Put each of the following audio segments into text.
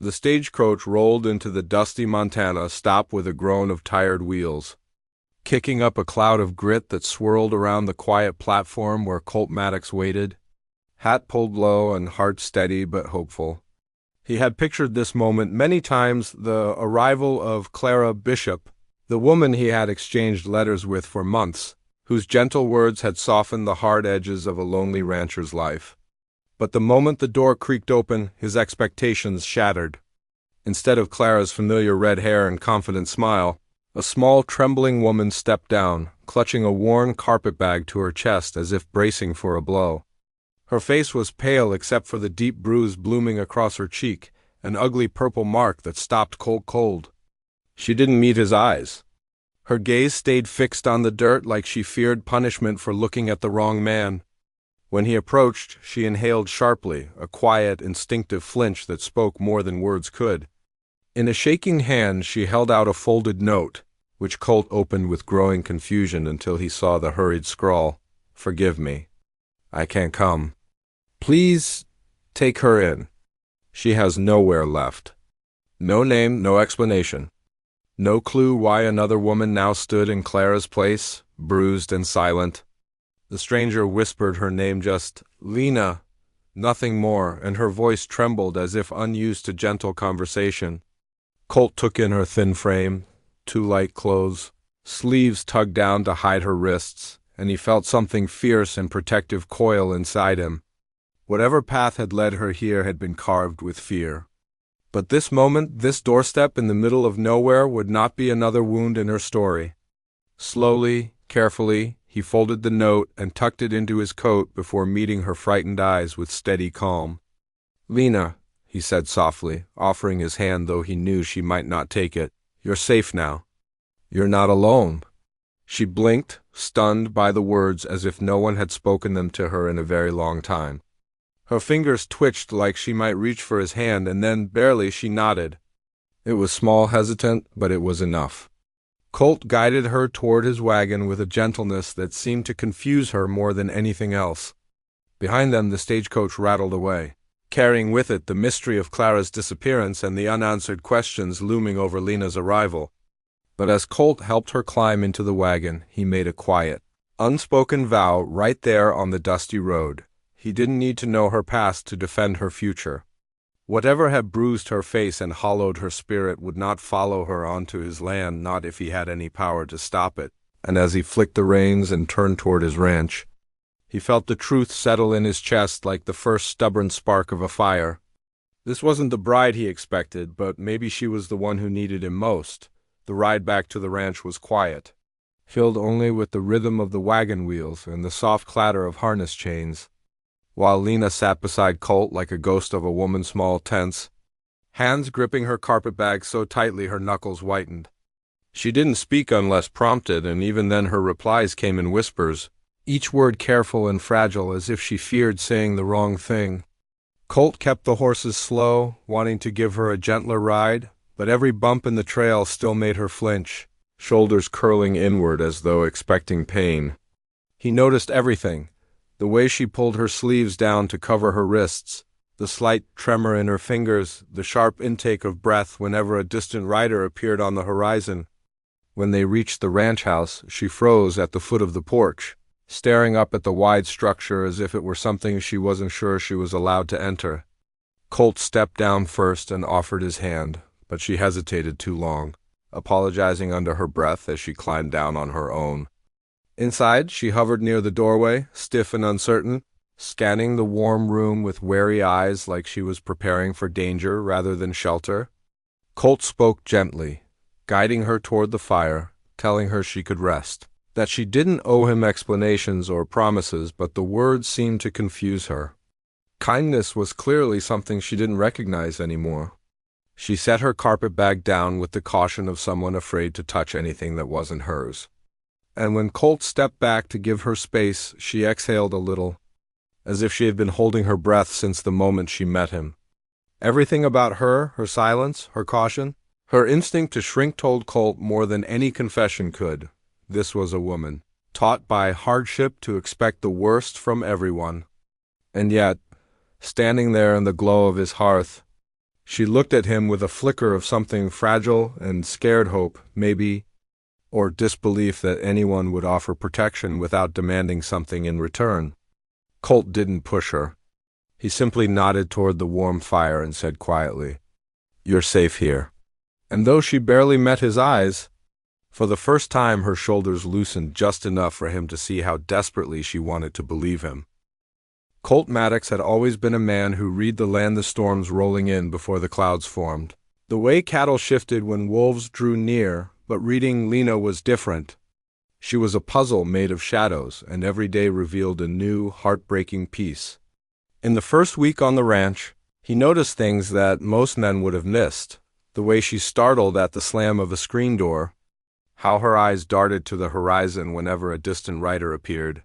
The stagecoach rolled into the dusty Montana stop with a groan of tired wheels, kicking up a cloud of grit that swirled around the quiet platform where Colt Maddox waited, hat pulled low and heart steady but hopeful. He had pictured this moment many times, the arrival of Clara Bishop, the woman he had exchanged letters with for months, whose gentle words had softened the hard edges of a lonely rancher's life. But the moment the door creaked open, his expectations shattered. Instead of Clara's familiar red hair and confident smile, a small, trembling woman stepped down, clutching a worn carpetbag to her chest as if bracing for a blow. Her face was pale except for the deep bruise blooming across her cheek, an ugly purple mark that stopped Colt cold. She didn't meet his eyes. Her gaze stayed fixed on the dirt like she feared punishment for looking at the wrong man. When he approached, she inhaled sharply, a quiet, instinctive flinch that spoke more than words could. In a shaking hand, she held out a folded note, which Colt opened with growing confusion until he saw the hurried scrawl. "Forgive me. I can't come. Please take her in. She has nowhere left." No name, no explanation. No clue why another woman now stood in Clara's place, bruised and silent. The stranger whispered her name, just Lena, nothing more, and her voice trembled as if unused to gentle conversation. Colt took in her thin frame, too light clothes, sleeves tugged down to hide her wrists, and he felt something fierce and protective coil inside him. Whatever path had led her here had been carved with fear. But this moment, this doorstep in the middle of nowhere, would not be another wound in her story. Slowly, carefully, he folded the note and tucked it into his coat before meeting her frightened eyes with steady calm. "Lena," he said softly, offering his hand though he knew she might not take it, "you're safe now. You're not alone." She blinked, stunned by the words as if no one had spoken them to her in a very long time. Her fingers twitched like she might reach for his hand, and then, barely, she nodded. It was small, hesitant, but it was enough. Colt guided her toward his wagon with a gentleness that seemed to confuse her more than anything else. Behind them, the stagecoach rattled away, carrying with it the mystery of Clara's disappearance and the unanswered questions looming over Lena's arrival. But as Colt helped her climb into the wagon, he made a quiet, unspoken vow right there on the dusty road. He didn't need to know her past to defend her future. Whatever had bruised her face and hollowed her spirit would not follow her onto his land, not if he had any power to stop it. And as he flicked the reins and turned toward his ranch, he felt the truth settle in his chest like the first stubborn spark of a fire. This wasn't the bride he expected, but maybe she was the one who needed him most. The ride back to the ranch was quiet, filled only with the rhythm of the wagon wheels and the soft clatter of harness chains, while Lena sat beside Colt like a ghost of a woman, small, tense, hands gripping her carpetbag so tightly her knuckles whitened. She didn't speak unless prompted, and even then her replies came in whispers, each word careful and fragile as if she feared saying the wrong thing. Colt kept the horses slow, wanting to give her a gentler ride, but every bump in the trail still made her flinch, shoulders curling inward as though expecting pain. He noticed everything. The way she pulled her sleeves down to cover her wrists, the slight tremor in her fingers, the sharp intake of breath whenever a distant rider appeared on the horizon. When they reached the ranch house, she froze at the foot of the porch, staring up at the wide structure as if it were something she wasn't sure she was allowed to enter. Colt stepped down first and offered his hand, but she hesitated too long, apologizing under her breath as she climbed down on her own. Inside, she hovered near the doorway, stiff and uncertain, scanning the warm room with wary eyes like she was preparing for danger rather than shelter. Colt spoke gently, guiding her toward the fire, telling her she could rest, that she didn't owe him explanations or promises, but the words seemed to confuse her. Kindness was clearly something she didn't recognize anymore. She set her carpetbag down with the caution of someone afraid to touch anything that wasn't hers. And when Colt stepped back to give her space, she exhaled a little, as if she had been holding her breath since the moment she met him. Everything about her silence, her caution, her instinct to shrink told Colt more than any confession could. This was a woman, taught by hardship to expect the worst from everyone. And yet, standing there in the glow of his hearth, She looked at him with a flicker of something fragile and scared hope, maybe, or disbelief that anyone would offer protection without demanding something in return. Colt didn't push her. He simply nodded toward the warm fire and said quietly, "You're safe here." And though she barely met his eyes, for the first time her shoulders loosened just enough for him to see how desperately she wanted to believe him. Colt Maddox had always been a man who read the land the storms rolling in before the clouds formed. The way cattle shifted when wolves drew near, but reading Lena was different. She was a puzzle made of shadows, and every day revealed a new, heartbreaking piece. In the first week on the ranch, he noticed things that most men would have missed. The way she startled at the slam of a screen door, how her eyes darted to the horizon whenever a distant rider appeared,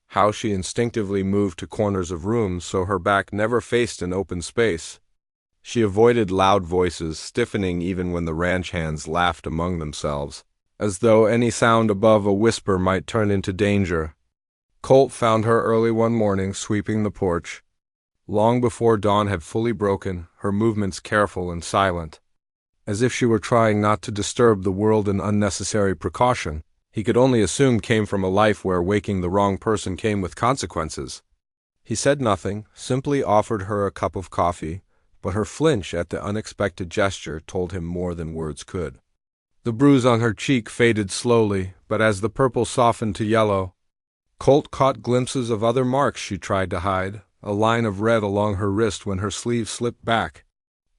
how she instinctively moved to corners of rooms so her back never faced an open space. She avoided loud voices, stiffening even when the ranch hands laughed among themselves, as though any sound above a whisper might turn into danger. Colt found her early one morning sweeping the porch. Long before dawn had fully broken, her movements careful and silent, as if she were trying not to disturb the world an unnecessary precaution he could only assume came from a life where waking the wrong person came with consequences. He said nothing, simply offered her a cup of coffee, but her flinch at the unexpected gesture told him more than words could. The bruise on her cheek faded slowly, but as the purple softened to yellow, Colt caught glimpses of other marks she tried to hide, a line of red along her wrist when her sleeve slipped back,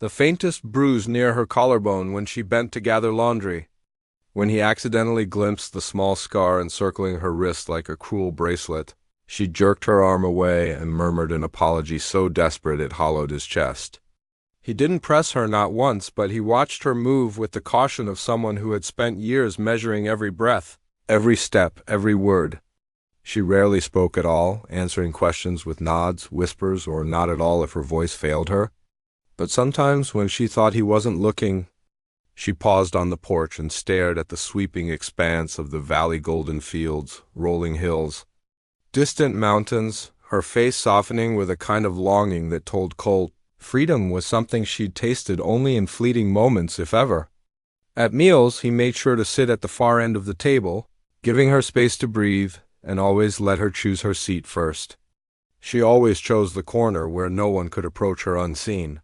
the faintest bruise near her collarbone when she bent to gather laundry. When he accidentally glimpsed the small scar encircling her wrist like a cruel bracelet, she jerked her arm away and murmured an apology so desperate it hollowed his chest. He didn't press her not once, but he watched her move with the caution of someone who had spent years measuring every breath, every step, every word. She rarely spoke at all, answering questions with nods, whispers, or not at all if her voice failed her. But sometimes, when she thought he wasn't looking, she paused on the porch and stared at the sweeping expanse of the valley golden fields, rolling hills, distant mountains, her face softening with a kind of longing that told Colt freedom was something she'd tasted only in fleeting moments, if ever. At meals, he made sure to sit at the far end of the table, giving her space to breathe, and always let her choose her seat first. She always chose the corner where no one could approach her unseen.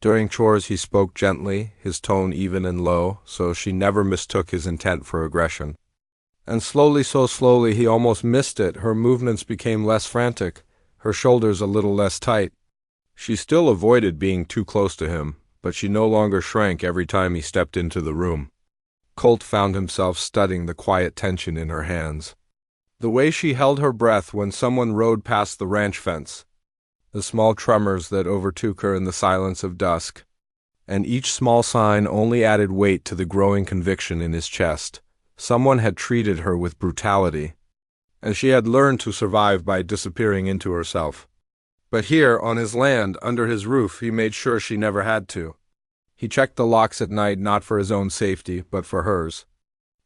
During chores he spoke gently, his tone even and low, so she never mistook his intent for aggression. And slowly, so slowly he almost missed it, her movements became less frantic, her shoulders a little less tight. She still avoided being too close to him, but she no longer shrank every time he stepped into the room. Colt found himself studying the quiet tension in her hands. The way she held her breath when someone rode past the ranch fence, the small tremors that overtook her in the silence of dusk, and each small sign only added weight to the growing conviction in his chest. Someone had treated her with brutality, and she had learned to survive by disappearing into herself. But here, on his land, under his roof, he made sure she never had to. He checked the locks at night not for his own safety, but for hers.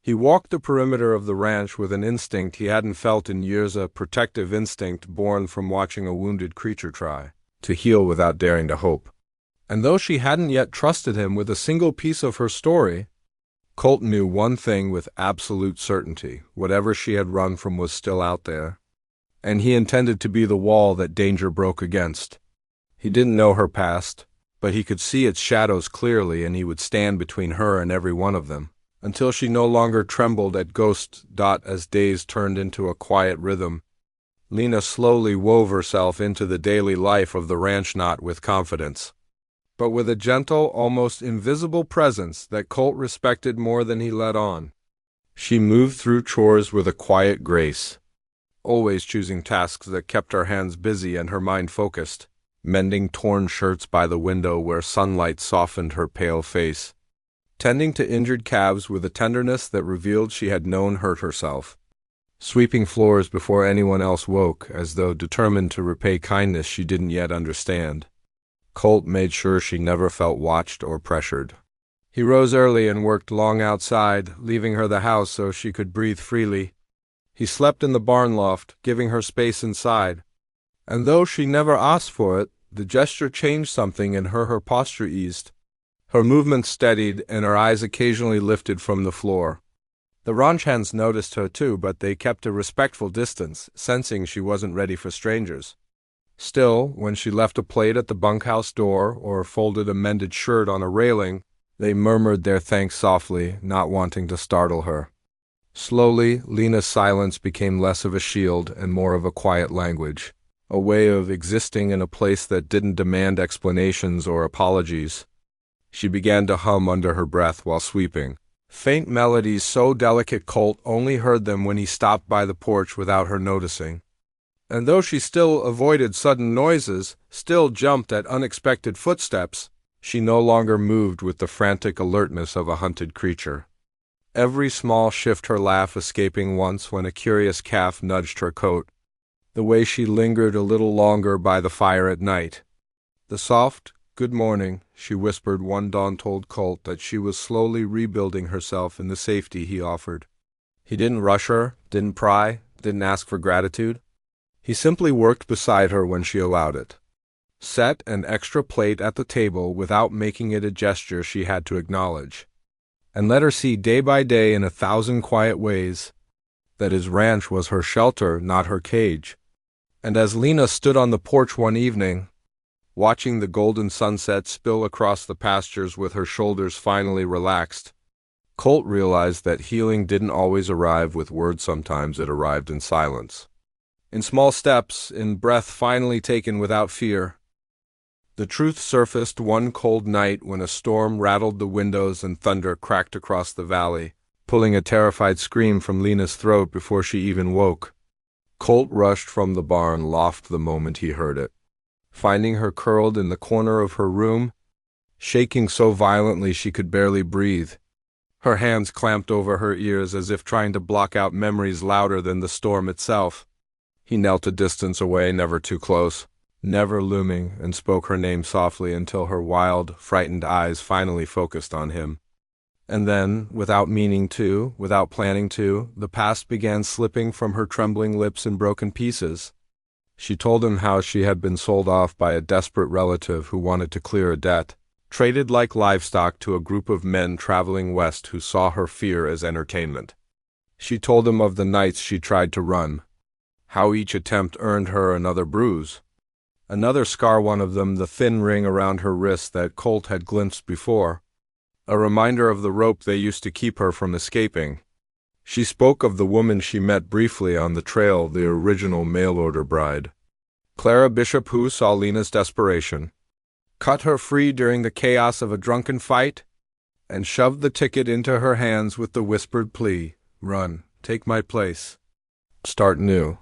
He walked the perimeter of the ranch with an instinct he hadn't felt in years, a protective instinct born from watching a wounded creature try to heal without daring to hope. And though she hadn't yet trusted him with a single piece of her story, Colt knew one thing with absolute certainty: whatever she had run from was still out there, and he intended to be the wall that danger broke against. He didn't know her past, but he could see its shadows clearly, and he would stand between her and every one of them, until she no longer trembled at ghost dot as days turned into a quiet rhythm. Lena slowly wove herself into the daily life of the ranch, not with confidence, but with a gentle, almost invisible presence that Colt respected more than he let on. She moved through chores with a quiet grace, always choosing tasks that kept her hands busy and her mind focused, mending torn shirts by the window where sunlight softened her pale face, tending to injured calves with a tenderness that revealed she had known hurt herself, sweeping floors before anyone else woke, as though determined to repay kindness she didn't yet understand. Colt made sure she never felt watched or pressured. He rose early and worked long outside, leaving her the house so she could breathe freely. He slept in the barn loft, giving her space inside, and though she never asked for it, The gesture changed something in her. Her posture eased. Her movements steadied, and her eyes occasionally lifted from the floor. The Ronchans noticed her too, but they kept a respectful distance, sensing she wasn't ready for strangers. Still, when she left a plate at the bunkhouse door or folded a mended shirt on a railing, they murmured their thanks softly, not wanting to startle her. Slowly, Lena's silence became less of a shield and more of a quiet language, a way of existing in a place that didn't demand explanations or apologies. She began to hum under her breath while sweeping. Faint melodies so delicate Colt only heard them when he stopped by the porch without her noticing. And though she still avoided sudden noises, still jumped at unexpected footsteps, she no longer moved with the frantic alertness of a hunted creature. Every small shift, her laugh escaping once when a curious calf nudged her coat, the way she lingered a little longer by the fire at night. The soft, "Good morning," she whispered one dawn told Colt that she was slowly rebuilding herself in the safety he offered. He didn't rush her, didn't pry, didn't ask for gratitude. He simply worked beside her when she allowed it. Set an extra plate at the table without making it a gesture she had to acknowledge, and let her see day by day in 1,000 quiet ways that his ranch was her shelter, not her cage. And as Lena stood on the porch one evening, watching the golden sunset spill across the pastures with her shoulders finally relaxed, Colt realized that healing didn't always arrive with words. Sometimes it arrived in silence. In small steps, in breath finally taken without fear. The truth surfaced one cold night when a storm rattled the windows and thunder cracked across the valley, pulling a terrified scream from Lena's throat before she even woke. Colt rushed from the barn loft the moment he heard it, finding her curled in the corner of her room, shaking so violently she could barely breathe. Her hands clamped over her ears as if trying to block out memories louder than the storm itself. He knelt a distance away, never too close, never looming, and spoke her name softly until her wild, frightened eyes finally focused on him. And then, without meaning to, without planning to, the past began slipping from her trembling lips in broken pieces. She told him how she had been sold off by a desperate relative who wanted to clear a debt, traded like livestock to a group of men traveling west who saw her fear as entertainment. She told him of the nights she tried to run, how each attempt earned her another bruise, another scar, one of them the thin ring around her wrist that Colt had glimpsed before, a reminder of the rope they used to keep her from escaping. She spoke of the woman she met briefly on the trail, the original mail-order bride, Clara Bishop, who saw Lena's desperation, cut her free during the chaos of a drunken fight, and shoved the ticket into her hands with the whispered plea, "Run, take my place, start new."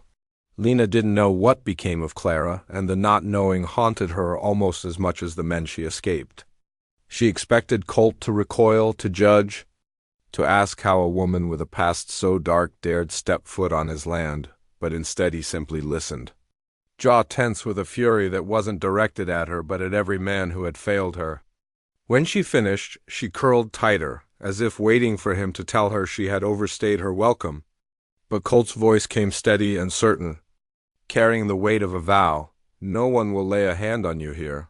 Lena didn't know what became of Clara, and the not knowing haunted her almost as much as the men she escaped. She expected Colt to recoil, to judge, to ask how a woman with a past so dark dared step foot on his land, but instead he simply listened, jaw tense with a fury that wasn't directed at her but at every man who had failed her. When she finished, she curled tighter, as if waiting for him to tell her she had overstayed her welcome. But Colt's voice came steady and certain, carrying the weight of a vow. "No one will lay a hand on you here.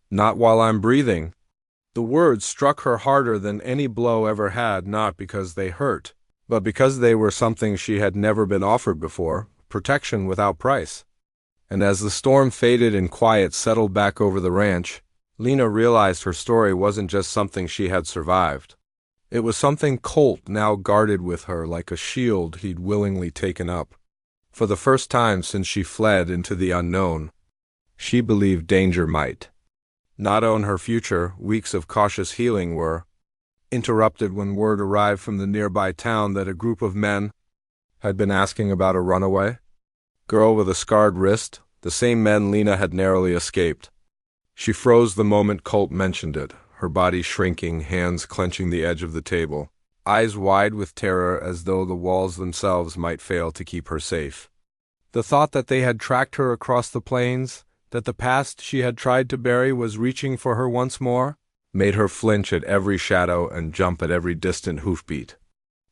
Not while I'm breathing." The words struck her harder than any blow ever had, not because they hurt, but because they were something she had never been offered before, protection without price. And as the storm faded and quiet settled back over the ranch, Lena realized her story wasn't just something she had survived. It was something Colt now guarded with her like a shield he'd willingly taken up. For the first time since she fled into the unknown, she believed danger might not own her future. Weeks of cautious healing were interrupted when word arrived from the nearby town that a group of men had been asking about a runaway girl with a scarred wrist, the same men Lena had narrowly escaped. She froze the moment Colt mentioned it, her body shrinking, hands clenching the edge of the table, eyes wide with terror as though the walls themselves might fail to keep her safe. The thought that they had tracked her across the plains, that the past she had tried to bury was reaching for her once more, made her flinch at every shadow and jump at every distant hoofbeat.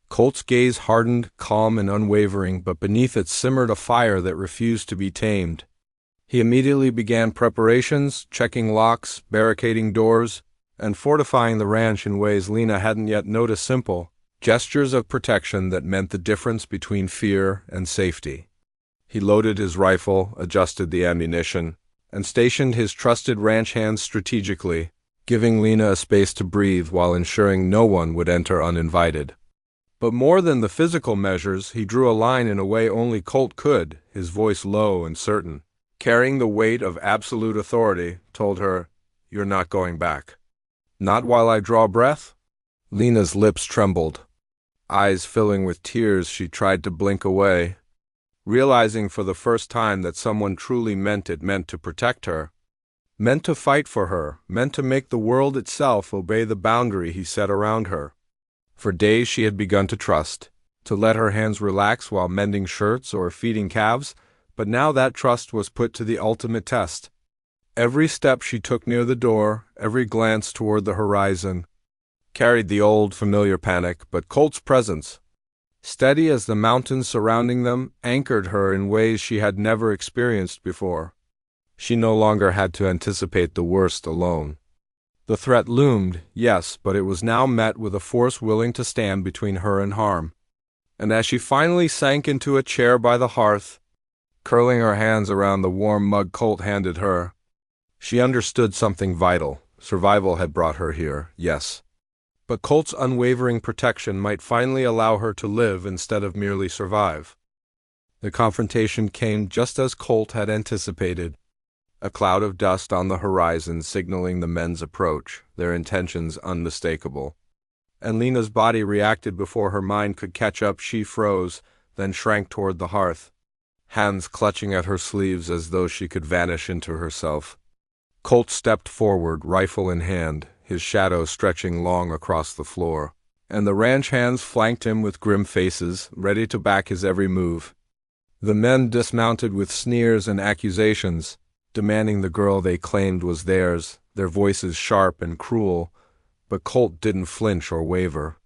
Colt's gaze hardened, calm and unwavering, but beneath it simmered a fire that refused to be tamed. He immediately began preparations, checking locks, barricading doors, and fortifying the ranch in ways Lena hadn't yet noticed. Simple gestures of protection that meant the difference between fear and safety. He loaded his rifle, adjusted the ammunition, and stationed his trusted ranch hands strategically, giving Lena a space to breathe while ensuring no one would enter uninvited. But more than the physical measures, he drew a line in a way only Colt could, his voice low and certain, carrying the weight of absolute authority, told her, "You're not going back." "Not while I draw breath?" Lena's lips trembled. Eyes filling with tears, she tried to blink away, realizing for the first time that someone truly meant to protect her, meant to fight for her, meant to make the world itself obey the boundary he set around her. For days she had begun to trust, to let her hands relax while mending shirts or feeding calves, but now that trust was put to the ultimate test. Every step she took near the door, every glance toward the horizon, carried the old, familiar panic, but Colt's presence, steady as the mountains surrounding them, anchored her in ways she had never experienced before. She no longer had to anticipate the worst alone. The threat loomed, yes, but it was now met with a force willing to stand between her and harm. And as she finally sank into a chair by the hearth, curling her hands around the warm mug Colt handed her, she understood something vital. Survival had brought her here, yes. But Colt's unwavering protection might finally allow her to live instead of merely survive. The confrontation came just as Colt had anticipated. A cloud of dust on the horizon signaling the men's approach, their intentions unmistakable. And Lena's body reacted before her mind could catch up. She froze, then shrank toward the hearth, hands clutching at her sleeves as though she could vanish into herself. Colt stepped forward, rifle in hand, his shadow stretching long across the floor, and the ranch hands flanked him with grim faces, ready to back his every move. The men dismounted with sneers and accusations, demanding the girl they claimed was theirs, their voices sharp and cruel, but Colt didn't flinch or waver.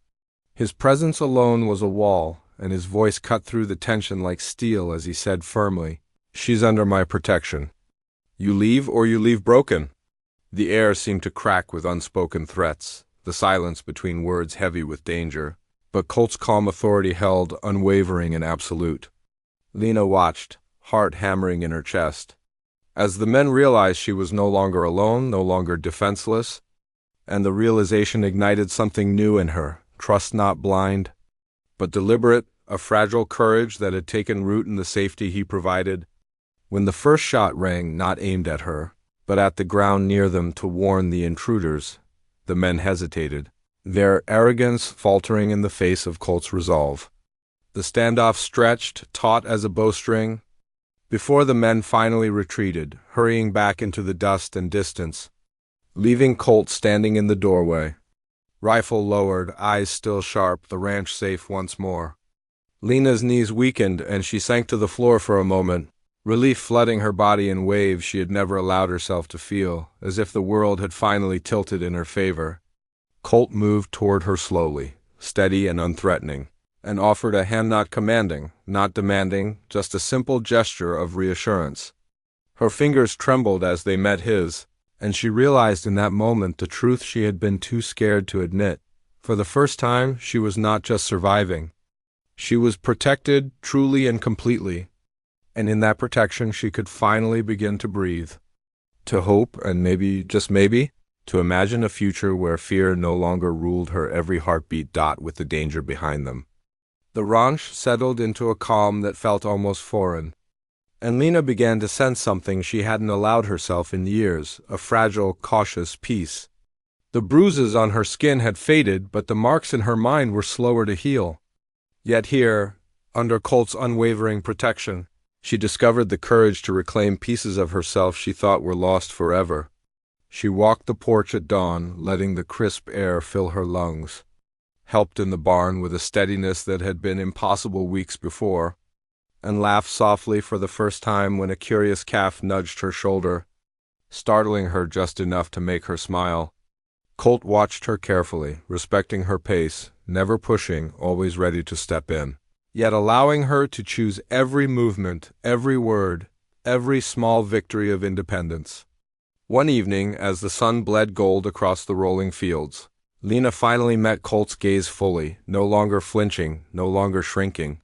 His presence alone was a wall, and his voice cut through the tension like steel as he said firmly, "She's under my protection. You leave or you leave broken." The air seemed to crack with unspoken threats, the silence between words heavy with danger, but Colt's calm authority held, unwavering and absolute. Lena watched, heart hammering in her chest, as the men realized she was no longer alone, no longer defenseless, and the realization ignited something new in her, trust not blind, but deliberate, a fragile courage that had taken root in the safety he provided. When the first shot rang, not aimed at her, but at the ground near them to warn the intruders, the men hesitated, their arrogance faltering in the face of Colt's resolve. The standoff stretched, taut as a bowstring, before the men finally retreated, hurrying back into the dust and distance, leaving Colt standing in the doorway, rifle lowered, eyes still sharp, the ranch safe once more. Lena's knees weakened, and she sank to the floor for a moment, relief flooding her body in waves she had never allowed herself to feel, as if the world had finally tilted in her favor. Colt moved toward her slowly, steady and unthreatening, and offered a hand not commanding, not demanding, just a simple gesture of reassurance. Her fingers trembled as they met his, and she realized in that moment the truth she had been too scared to admit. For the first time, she was not just surviving. She was protected, truly and completely. And in that protection she could finally begin to breathe, to hope, and maybe, just maybe, to imagine a future where fear no longer ruled her every heartbeat with the danger behind them. The ranch settled into a calm that felt almost foreign, and Lena began to sense something she hadn't allowed herself in years, a fragile, cautious peace. The bruises on her skin had faded, but the marks in her mind were slower to heal. Yet here, under Colt's unwavering protection, she discovered the courage to reclaim pieces of herself she thought were lost forever. She walked the porch at dawn, letting the crisp air fill her lungs, helped in the barn with a steadiness that had been impossible weeks before, and laughed softly for the first time when a curious calf nudged her shoulder, startling her just enough to make her smile. Colt watched her carefully, respecting her pace, never pushing, always ready to step in, yet allowing her to choose every movement, every word, every small victory of independence. One evening, as the sun bled gold across the rolling fields, Lena finally met Colt's gaze fully, no longer flinching, no longer shrinking.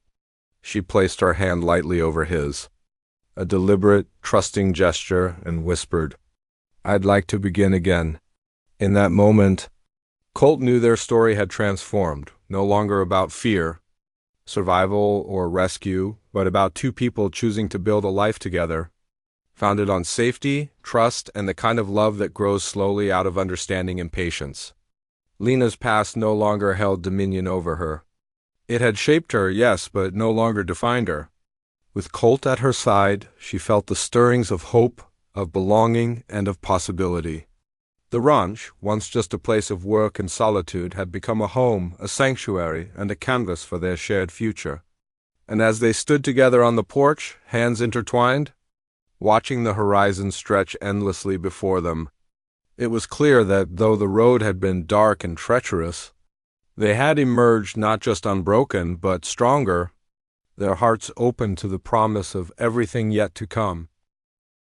She placed her hand lightly over his, a deliberate, trusting gesture, and whispered, "I'd like to begin again." In that moment, Colt knew their story had transformed, no longer about fear, survival, or rescue, but about two people choosing to build a life together, founded on safety, trust, and the kind of love that grows slowly out of understanding and patience. Lena's past no longer held dominion over her. It had shaped her, yes, but no longer defined her. With Colt at her side, she felt the stirrings of hope, of belonging, and of possibility. The ranch, once just a place of work and solitude, had become a home, a sanctuary, and a canvas for their shared future. And as they stood together on the porch, hands intertwined, watching the horizon stretch endlessly before them, it was clear that though the road had been dark and treacherous, they had emerged not just unbroken, but stronger, their hearts open to the promise of everything yet to come.